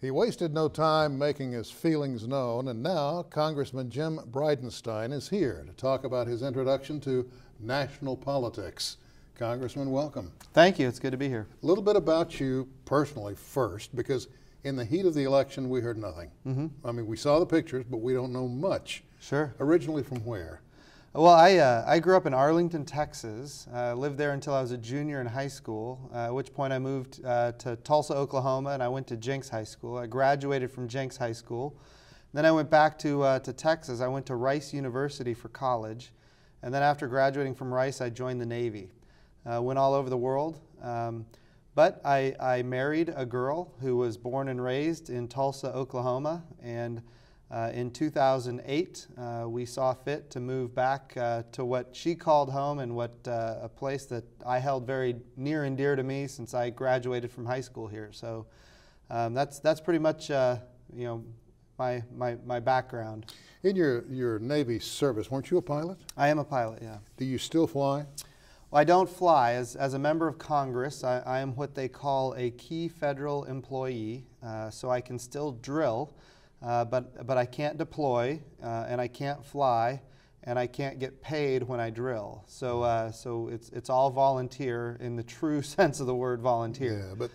He wasted no time making his feelings known, and now Congressman Jim Brindenstine is here to talk about his introduction to national politics. Congressman, welcome. Thank you. It's good to be here. A little bit about you personally first, because in the heat of the election, we heard nothing. I mean, we saw the pictures, but we don't know much. Sure. Originally from where? Well, I grew up in Arlington, Texas. Lived there until I was a junior in high school, at which point I moved to Tulsa, Oklahoma, and I went to Jenks High School. I graduated from Jenks High School. Then I went back to Texas. I went to Rice University for college. And then after graduating from Rice, I joined the Navy. Went all over the world. But I married a girl who was born and raised in Tulsa, Oklahoma. And in 2008, we saw fit to move back to what she called home, and what a place that I held very near and dear to me since I graduated from high school here. So that's pretty much my background. In your Navy service, weren't you a pilot? I am a pilot, yeah. Do you still fly? Well, I don't fly. As a member of Congress, I am what they call a key federal employee, so I can still drill. But I can't deploy, and I can't fly, and I can't get paid when I drill. So it's all volunteer in the true sense of the word volunteer. Yeah, but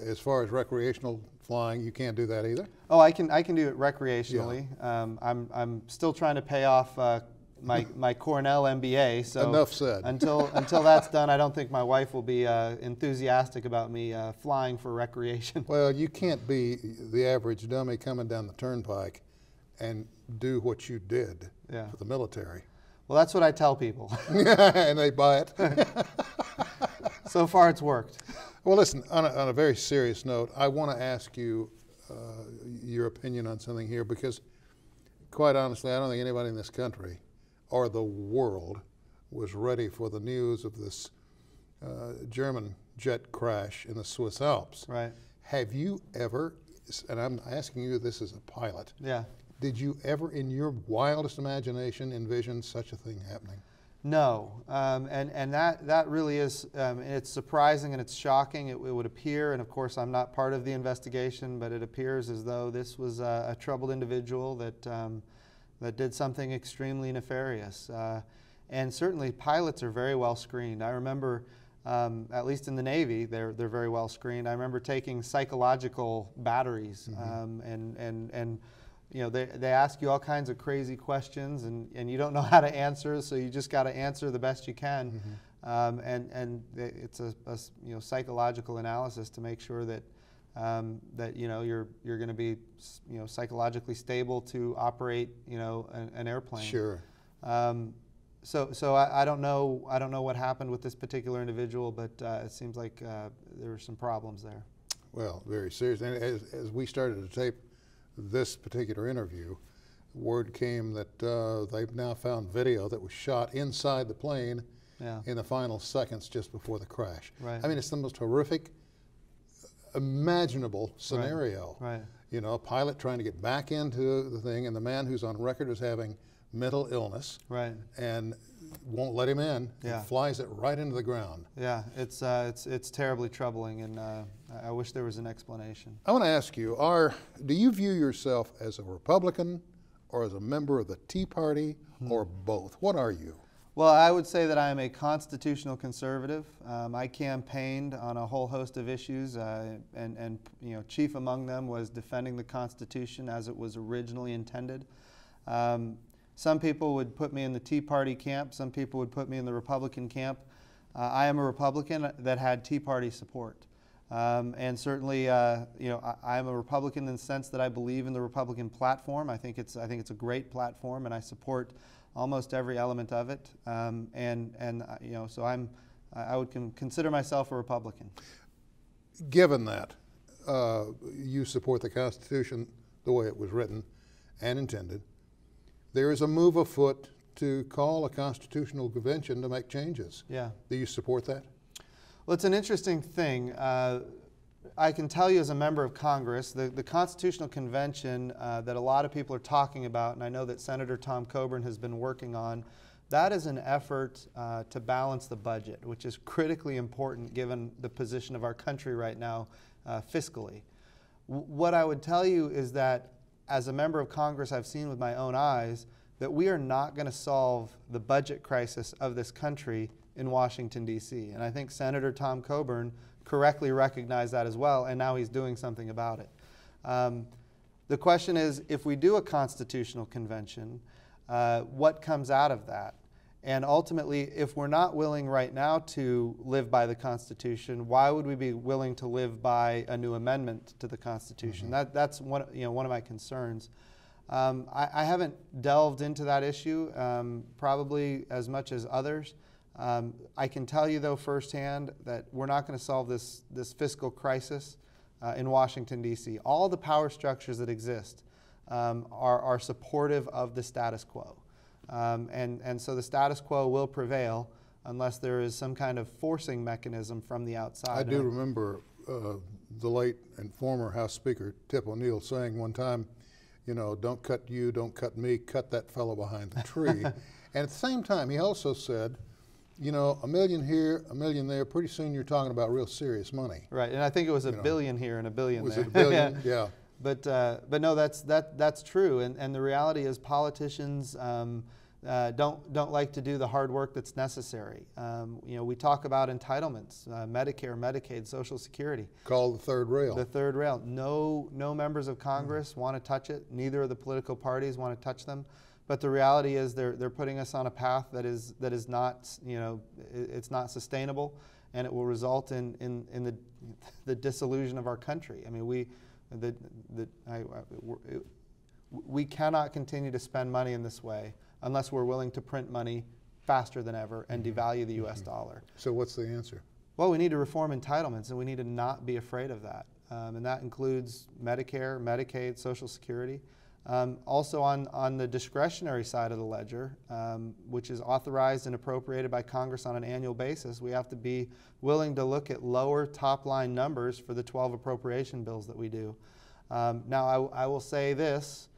as far as recreational flying, you can't do that either? Oh, I can do it recreationally. Yeah. I'm still trying to pay off my Cornell MBA. So enough said. Until that's done, I don't think my wife will be enthusiastic about me flying for recreation. Well, you can't be the average dummy coming down the turnpike and do what you did for the military. Well, that's what I tell people. And they buy it. So far, it's worked. Well, listen, on a very serious note, I want to ask you your opinion on something here, because quite honestly, I don't think anybody in this country or the world was ready for the news of this German jet crash in the Swiss Alps. Right. Have you ever, and I'm asking you this as a pilot, did you ever in your wildest imagination envision such a thing happening? No, and that really is, it's surprising and it's shocking. It would appear, and of course I'm not part of the investigation, but it appears as though this was a troubled individual that did something extremely nefarious. And certainly pilots are very well screened. I remember, at least in the Navy, they're very well screened. I remember taking psychological batteries, and you know, they ask you all kinds of crazy questions, and you don't know how to answer, so you just got to answer the best you can. And it's a psychological analysis to make sure that you're going to be psychologically stable to operate an airplane. Sure. So I don't know what happened with this particular individual, but it seems like there were some problems there. Well, very serious. And as we started to tape this particular interview, word came that they've now found video that was shot inside the plane in the final seconds just before the crash. Right. I mean, it's the most horrific imaginable scenario. Right. You know, a pilot trying to get back into the thing, and the man who's on record as having mental illness, and won't let him in. And flies it right into the ground. Yeah, it's terribly troubling, and I wish there was an explanation. I want to ask you: do you view yourself as a Republican, or as a member of the Tea Party, or both? What are you? Well, I would say that I am a constitutional conservative. I campaigned on a whole host of issues, and chief among them was defending the Constitution as it was originally intended. Some people would put me in the Tea Party camp. Some people would put me in the Republican camp. I am a Republican that had Tea Party support, and certainly, I am a Republican in the sense that I believe in the Republican platform. I think it's a great platform, and I support almost every element of it, so I would consider myself a Republican. Given that you support the Constitution the way it was written and intended, there is a move afoot to call a constitutional convention to make changes. Yeah. Do you support that? Well, it's an interesting thing. I can tell you as a member of Congress, the Constitutional Convention that a lot of people are talking about, and I know that Senator Tom Coburn has been working on, that is an effort to balance the budget, which is critically important given the position of our country right now fiscally. What I would tell you is that as a member of Congress, I've seen with my own eyes that we are not going to solve the budget crisis of this country in Washington, D.C. And I think Senator Tom Coburn correctly recognized that as well, and now he's doing something about it. The question is, if we do a constitutional convention, what comes out of that? And ultimately, if we're not willing right now to live by the Constitution, why would we be willing to live by a new amendment to the Constitution? Mm-hmm. That's one of my concerns. I haven't delved into that issue probably as much as others. I can tell you, though, firsthand that we're not going to solve this fiscal crisis in Washington, D.C. All the power structures that exist are supportive of the status quo. And so the status quo will prevail unless there is some kind of forcing mechanism from the outside. I do remember the late and former House Speaker Tip O'Neill saying one time, you know, don't cut you, don't cut me, cut that fellow behind the tree. And at the same time, he also said, you know, $1 million here, $1 million there, pretty soon you're talking about real serious money. Right, and I think it was $1 billion here and $1 billion there. Was it $1 billion? Yeah. But no, that's true, and the reality is politicians don't like to do the hard work that's necessary. You know, we talk about entitlements, Medicare, Medicaid, Social Security. Called the third rail. The third rail. No members of Congress want to touch it. Neither of the political parties want to touch them. But the reality is they're putting us on a path that is not, you know, it's not sustainable, and it will result in the dissolution of our country. I mean, we cannot continue to spend money in this way unless we're willing to print money faster than ever and devalue the U.S. dollar. So what's the answer? Well, we need to reform entitlements, and we need to not be afraid of that. And that includes Medicare, Medicaid, Social Security. Also on the discretionary side of the ledger, which is authorized and appropriated by Congress on an annual basis, we have to be willing to look at lower top-line numbers for the 12 appropriation bills that we do. Now, I will say this,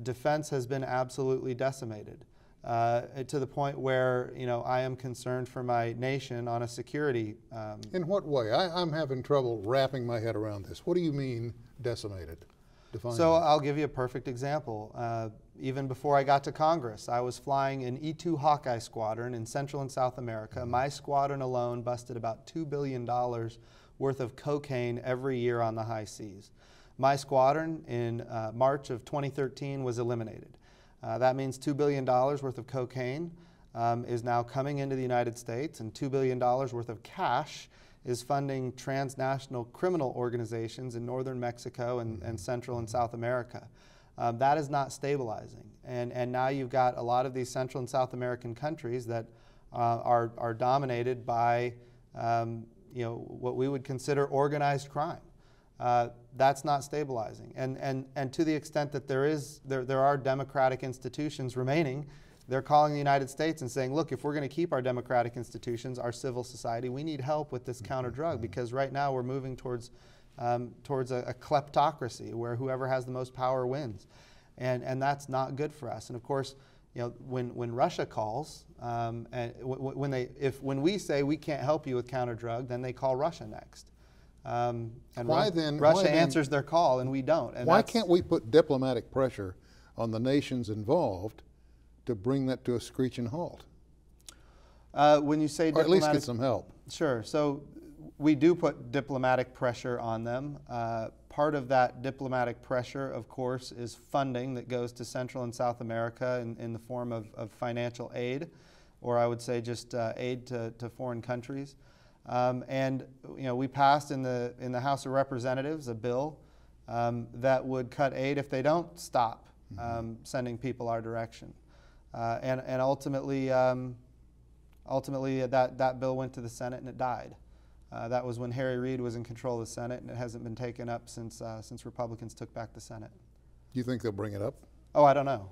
defense has been absolutely decimated to the point where, you know, I am concerned for my nation on a security. In what way? I'm having trouble wrapping my head around this. What do you mean decimated? Define So that. I'll give you a perfect example. Even before I got to Congress, I was flying an E-2 Hawkeye squadron in Central and South America. Mm-hmm. My squadron alone busted about $2 billion worth of cocaine every year on the high seas. My squadron in March of 2013 was eliminated. That means $2 billion worth of cocaine is now coming into the United States, and $2 billion worth of cash is funding transnational criminal organizations in northern Mexico and Central and South America. That is not stabilizing. And now you've got a lot of these Central and South American countries that are dominated by you know, what we would consider organized crime. That's not stabilizing. And to the extent that there are democratic institutions remaining, they're calling the United States and saying, look, if we're going to keep our democratic institutions, our civil society, we need help with this counter-drug, because right now we're moving towards a kleptocracy where whoever has the most power wins. And that's not good for us. And of course, you know, when Russia calls, and when we say we can't help you with counter-drug, then they call Russia next. And Russia answers their call, and we don't. And why can't we put diplomatic pressure on the nations involved to bring that to a screeching halt? When you say or at least get some help. Sure. So we do put diplomatic pressure on them. Part of that diplomatic pressure, of course, is funding that goes to Central and South America in the form of financial aid, or I would say just aid to foreign countries. And you know, we passed in the House of Representatives a bill that would cut aid if they don't stop sending people our direction. And ultimately, that bill went to the Senate and it died. That was when Harry Reid was in control of the Senate, and it hasn't been taken up since Republicans took back the Senate. Do you think they'll bring it up? Oh, I don't know.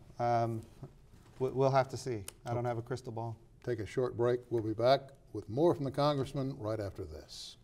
We'll have to see. I don't have a crystal ball. Take a short break. We'll be back with more from the Congressman right after this.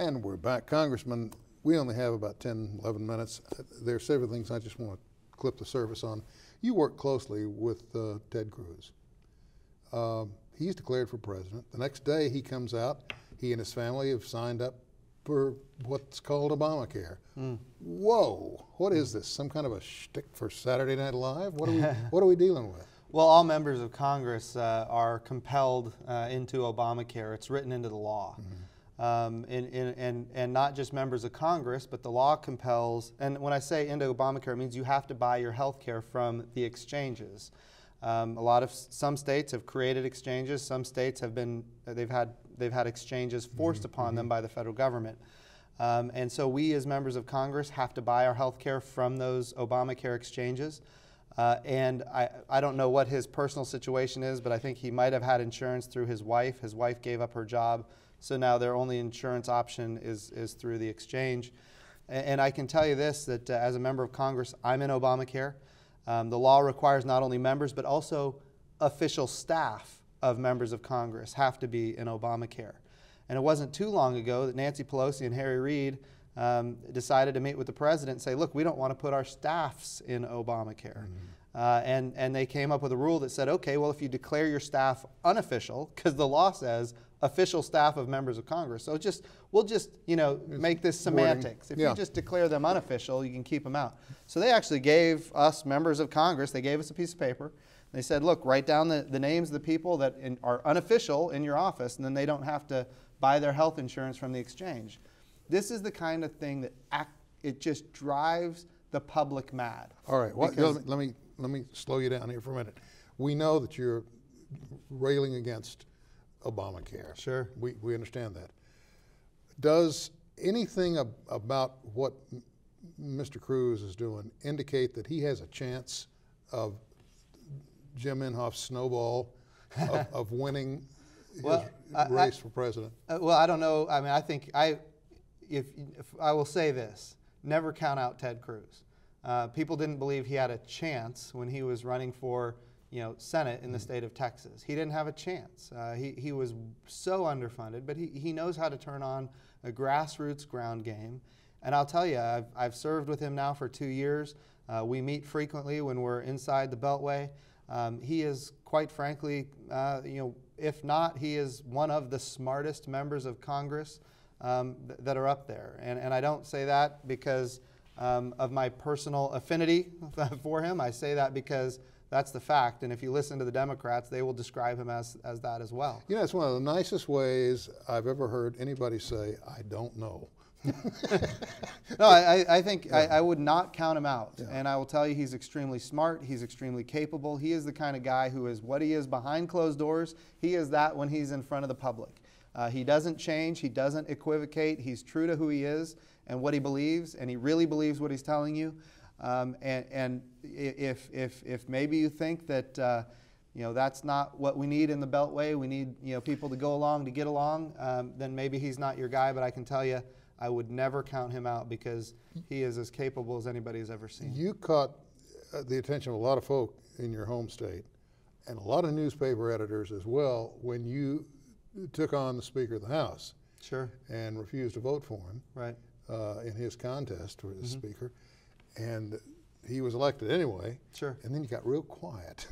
And we're back. Congressman, we only have about 10, 11 minutes. There are several things I just want to clip the surface on. You work closely with Ted Cruz. He's declared for president. The next day he comes out, he and his family have signed up for what's called Obamacare. Whoa, what is this? Some kind of a shtick for Saturday Night Live? What are we dealing with? Well, all members of Congress are compelled into Obamacare. It's written into the law. And not just members of Congress, but the law compels, and when I say into Obamacare, it means you have to buy your health care from the exchanges. Some states have created exchanges. Some states have they've had exchanges forced upon them by the federal government. And so we as members of Congress have to buy our health care from those Obamacare exchanges. And I don't know what his personal situation is, but I think he might have had insurance through his wife. His wife gave up her job, so now their only insurance option is through the exchange. And I can tell you this, that as a member of Congress, I'm in Obamacare. The law requires not only members, but also official staff of members of Congress have to be in Obamacare. And it wasn't too long ago that Nancy Pelosi and Harry Reid decided to meet with the president and say, look, we don't want to put our staffs in Obamacare. And they came up with a rule that said, okay, well, if you declare your staff unofficial, because the law says official staff of members of Congress, so we'll just make this semantics. If you just declare them unofficial, you can keep them out. So they actually gave us members of Congress, they gave us a piece of paper. They said, look, write down the names of the people that are unofficial in your office, and then they don't have to buy their health insurance from the exchange. This is the kind of thing that it just drives the public mad. All right, let me slow you down here for a minute. We know that you're railing against Obamacare. Sure. We understand that. Does anything about what Mr. Cruz is doing indicate that he has a chance of Jim Inhofe's snowball of winning his race for president? Well, I don't know. I mean, I think if I will say this, never count out Ted Cruz. People didn't believe he had a chance when he was running for Senate in the state of Texas. He didn't have a chance. He was so underfunded, but he knows how to turn on a grassroots ground game. And I'll tell you, I've served with him now for 2 years. We meet frequently when we're inside the Beltway. He is, quite frankly, if not, he is one of the smartest members of Congress that are up there. And I don't say that because of my personal affinity for him. I say that because that's the fact. And if you listen to the Democrats, they will describe him as that as well. It's one of the nicest ways I've ever heard anybody say, I don't know. No, I think I would not count him out. And I will tell you, he's extremely smart. He's extremely capable. He is the kind of guy who is what he is behind closed doors. He is that when he's in front of the public. He doesn't change. He doesn't equivocate. He's true to who he is and what he believes, and he really believes what he's telling you. And if maybe you think that that's not what we need in the Beltway, we need people to go along to get along, then maybe he's not your guy. But I can tell you, I would never count him out because he is as capable as anybody has ever seen. You caught the attention of a lot of folk in your home state and a lot of newspaper editors as well when you took on the Speaker of the House. Sure. And refused to vote for him. Right. In his contest for the Speaker. And he was elected anyway. Sure. And then you got real quiet.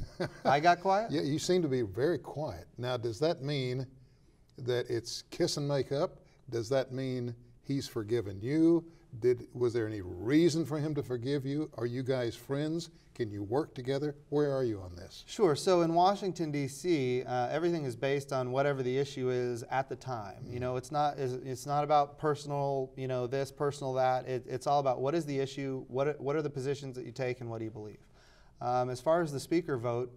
I got quiet? Yeah, you seem to be very quiet. Now, does that mean that it's kiss and make up? Does that mean he's forgiven you? Was there any reason for him to forgive you? Are you guys friends? Can you work together? Where are you on this? Sure. So in Washington, D.C., everything is based on whatever the issue is at the time. It's not about personal, this, personal that. It's all about what is the issue, what are the positions that you take, and what do you believe. As far as the Speaker vote,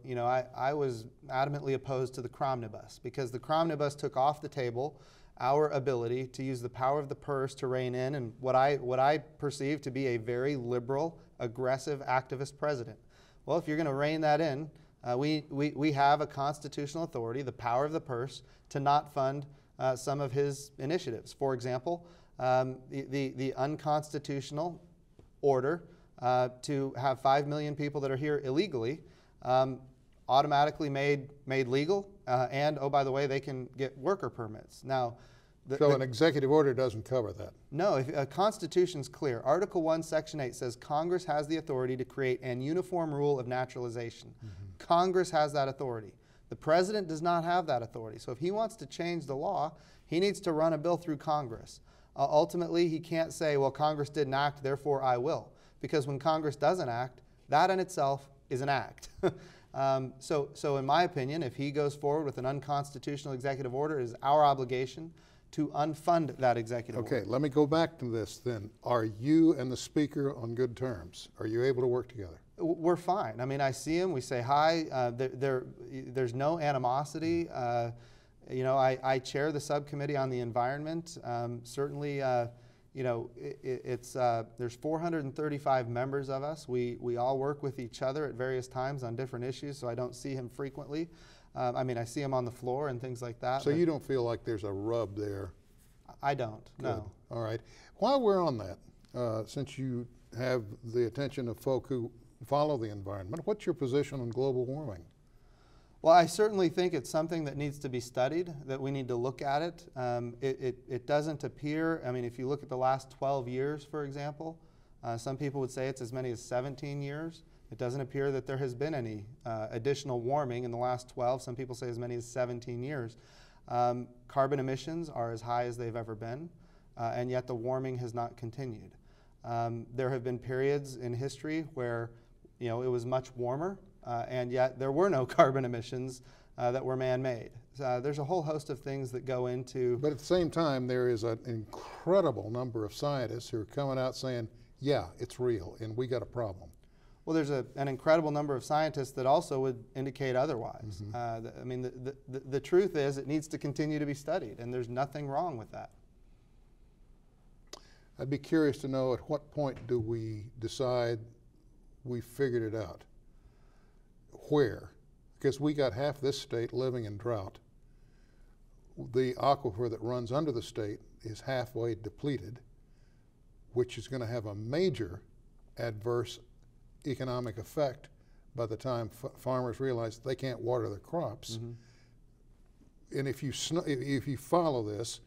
I was adamantly opposed to the Cromnibus because the Cromnibus took off the table our ability to use the power of the purse to rein in and what I perceive to be a very liberal, aggressive, activist president. Well, if you're going to rein that in, we have a constitutional authority, the power of the purse, to not fund some of his initiatives. For example, the unconstitutional order to have 5 million people that are here illegally automatically made legal, and oh, by the way, they can get worker permits. Now, So an executive order doesn't cover that? No, if a Constitution's clear. Article 1, Section 8 says Congress has the authority to create an uniform rule of naturalization. Congress has that authority. The President does not have that authority. So if he wants to change the law, he needs to run a bill through Congress. Ultimately, he can't say, well, Congress didn't act, therefore I will. Because when Congress doesn't act, that in itself is an act. So in my opinion, if he goes forward with an unconstitutional executive order, it is our obligation to unfund that executive order. Okay, let me go back to this then. Are you and the Speaker on good terms? Are you able to work together? We're fine. I mean, I see him, we say hi. There's no animosity. You know, I chair the subcommittee on the environment. Certainly, you know, there's 435 members of us. We all work with each other at various times on different issues, so I don't see him frequently. I mean, I see him on the floor and things like that. So you don't feel like there's a rub there? I don't, no. All right. While we're on that, since you have the attention of folk who follow the environment, what's your position on global warming? Well, I certainly think it's something that needs to be studied, that we need to look at it. It doesn't appear, I mean, if you look at the last 12 years, for example, some people would say it's as many as 17 years. It doesn't appear that there has been any additional warming in the last 12. Some people say as many as 17 years. Carbon emissions are as high as they've ever been, and yet the warming has not continued. There have been periods in history where, you know, it was much warmer, and yet there were no carbon emissions that were man-made. There's a whole host of things that go into. But at the same time, there is an incredible number of scientists who are coming out saying, yeah, it's real, and we got a problem. Well, there's an incredible number of scientists that also would indicate otherwise. I mean, the truth is it needs to continue to be studied, and there's nothing wrong with that. I'd be curious to know at what point do we decide we figured it out? Where? Because we got half this state living in drought. The aquifer that runs under the state is halfway depleted, which is going to have a major adverse economic effect by the time farmers realize they can't water their crops. And if you follow this,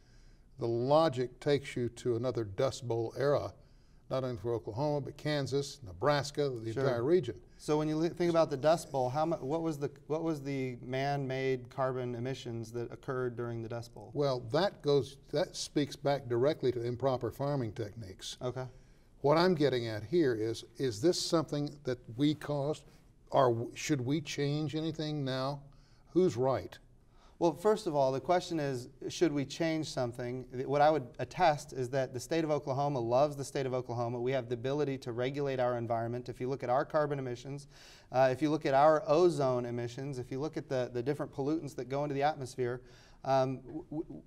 the logic takes you to another Dust Bowl era, not only for Oklahoma, but Kansas, Nebraska, the entire region. So when you think about the Dust Bowl, what was the man-made carbon emissions that occurred during the Dust Bowl? Well, that speaks back directly to improper farming techniques. Okay. What I'm getting at here is this something that we caused, or should we change anything now? Who's right? Well, first of all, the question is, should we change something? What I would attest is that the state of Oklahoma loves the state of Oklahoma. We have the ability to regulate our environment. If you look at our carbon emissions, if you look at our ozone emissions, if you look at the different pollutants that go into the atmosphere,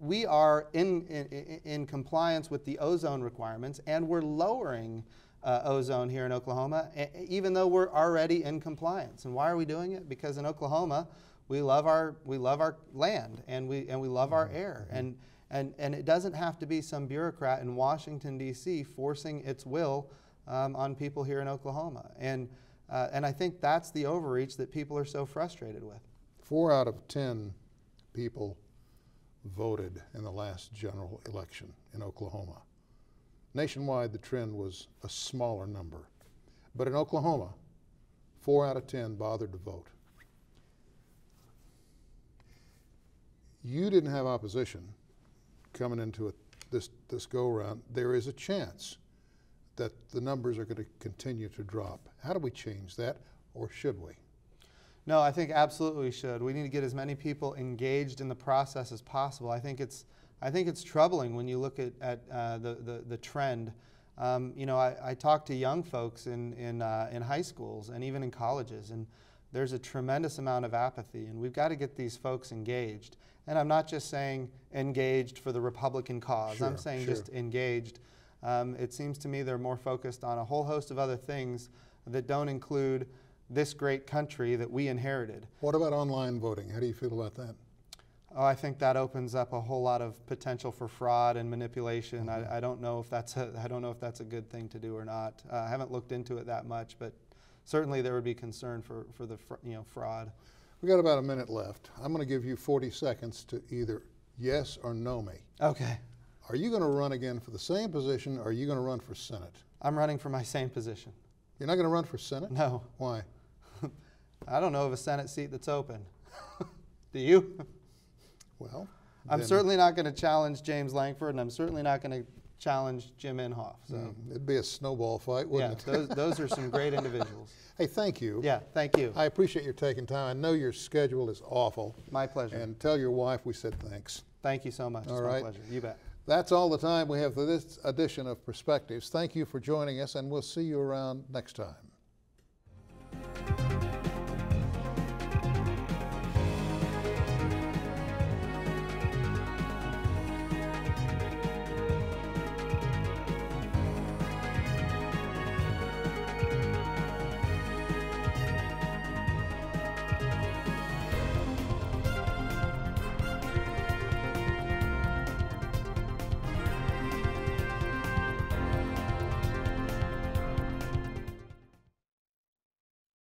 we are in compliance with the ozone requirements, and we're lowering ozone here in Oklahoma, even though we're already in compliance. And why are we doing it? Because in Oklahoma, we love our land, and we love our air, and it doesn't have to be some bureaucrat in Washington D.C. forcing its will on people here in Oklahoma, and I think that's the overreach that people are so frustrated with. 4 out of 10 people voted in the last general election in Oklahoma. Nationwide, the trend was a smaller number, but in Oklahoma, 4 out of 10 bothered to vote. You didn't have opposition coming into this go-around. There is a chance that the numbers are going to continue to drop. How do we change that, or should we? No, I think absolutely we should. We need to get as many people engaged in the process as possible. I think it's troubling when you look at the trend. You know, I talk to young folks in high schools and even in colleges, and there's a tremendous amount of apathy, and we've got to get these folks engaged. And I'm not just saying engaged for the Republican cause. I'm saying just engaged. It seems to me they're more focused on a whole host of other things that don't include this great country that we inherited. What about online voting? How do you feel about that? Oh, I think that opens up a whole lot of potential for fraud and manipulation. I don't know if that's a good thing to do or not. I haven't looked into it that much, but certainly there would be concern for the fraud. We got about a minute left. I'm going to give you 40 seconds to either Yes or no me. Okay. Are you going to run again for the same position, or are you going to run for Senate? I'm running for my same position. You're not going to run for Senate? No. Why? I don't know of a Senate seat that's open. Do you? Well, I'm then certainly not going to challenge James Langford, and I'm certainly not going to challenge Jim Inhofe. So, it'd be a snowball fight, yeah, wouldn't it? those are some great individuals. Hey, thank you. Yeah, thank you. I appreciate your taking time. I know your schedule is awful. My pleasure. And tell your wife we said thanks. Thank you so much. It's All my right. pleasure. You bet. That's all the time we have for this edition of Perspectives. Thank you for joining us, and we'll see you around next time.